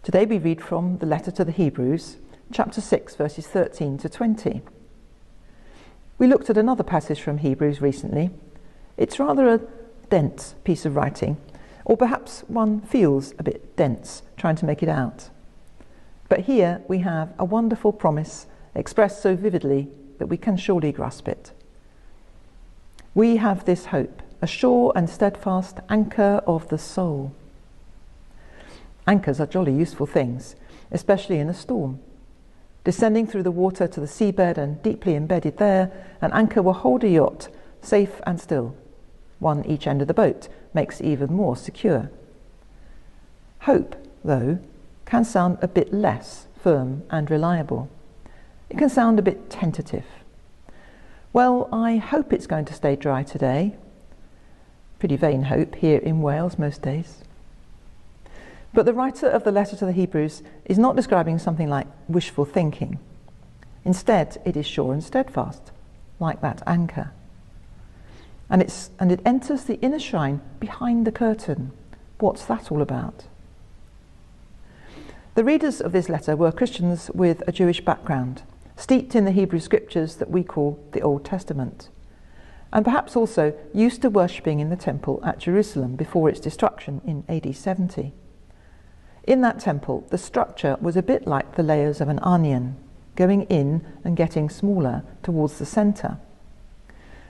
Today we read from the letter to the Hebrews, chapter 6, verses 13 to 20. We looked at another passage from Hebrews recently. It's rather a dense piece of writing, or perhaps one feels a bit dense trying to make it out. But here we have a wonderful promise expressed so vividly that we can surely grasp it. We have this hope, a sure and steadfast anchor of the soul. Anchors are jolly useful things, especially in a storm. Descending through the water to the seabed and deeply embedded there, an anchor will hold a yacht safe and still. One each end of the boat makes it even more secure. Hope, though, can sound a bit less firm and reliable. It can sound a bit tentative. Well, I hope it's going to stay dry today. Pretty vain hope here in Wales most days. But the writer of the letter to the Hebrews is not describing something like wishful thinking. Instead, it is sure and steadfast, like that anchor. And it enters the inner shrine behind the curtain. What's that all about? The readers of this letter were Christians with a Jewish background, steeped in the Hebrew scriptures that we call the Old Testament, and perhaps also used to worshipping in the temple at Jerusalem before its destruction in AD 70. In that temple, the structure was a bit like the layers of an onion, going in and getting smaller towards the centre.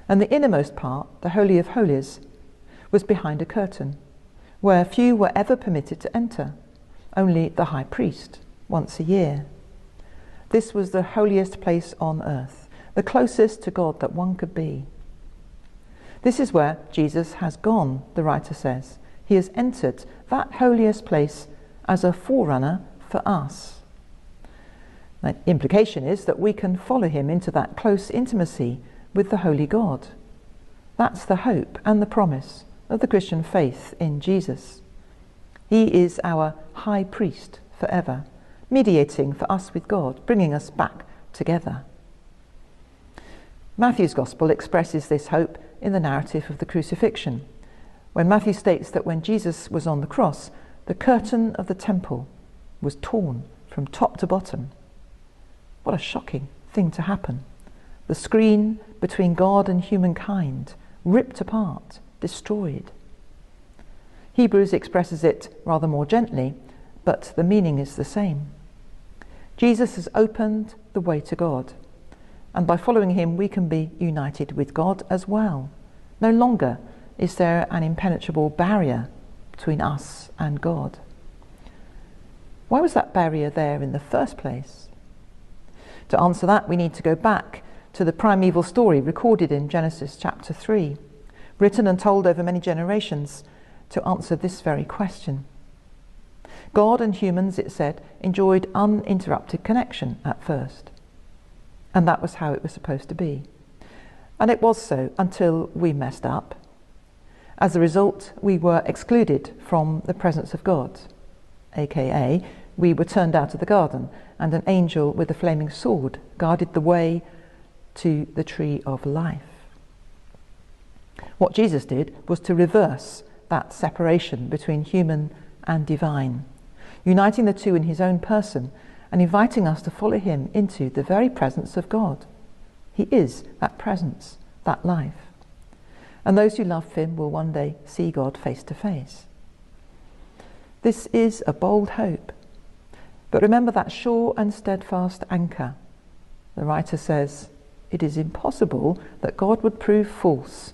And the innermost part, the Holy of Holies, was behind a curtain, where few were ever permitted to enter, only the high priest, once a year. This was the holiest place on earth, the closest to God that one could be. This is where Jesus has gone, the writer says. He has entered that holiest place as a forerunner for us. The implication is that we can follow him into that close intimacy with the Holy God. That's the hope and the promise of the Christian faith in Jesus. He is our high priest forever, mediating for us with God, bringing us back together. Matthew's Gospel expresses this hope in the narrative of the crucifixion, when Matthew states that when Jesus was on the cross, the curtain of the temple was torn from top to bottom. What a shocking thing to happen. The screen between God and humankind ripped apart, destroyed. Hebrews expresses it rather more gently, but the meaning is the same. Jesus has opened the way to God, and by following him we can be united with God as well. No longer is there an impenetrable barrier between us and God. Why was that barrier there in the first place? To answer that, we need to go back to the primeval story recorded in Genesis chapter 3, written and told over many generations to answer this very question. God and humans, it said, enjoyed uninterrupted connection at first. And that was how it was supposed to be. And it was so until we messed up. As a result, we were excluded from the presence of God, aka we were turned out of the garden, and an angel with a flaming sword guarded the way to the tree of life. What Jesus did was to reverse that separation between human and divine, uniting the two in his own person and inviting us to follow him into the very presence of God. He is that presence, that life. And those who love him will one day see God face to face. This is a bold hope. But remember that sure and steadfast anchor. The writer says, it is impossible that God would prove false.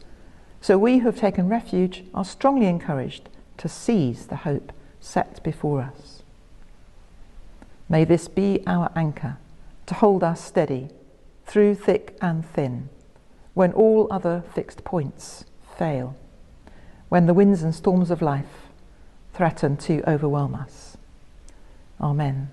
So we who have taken refuge are strongly encouraged to seize the hope set before us. May this be our anchor to hold us steady through thick and thin, when all other fixed points fail, when the winds and storms of life threaten to overwhelm us. Amen.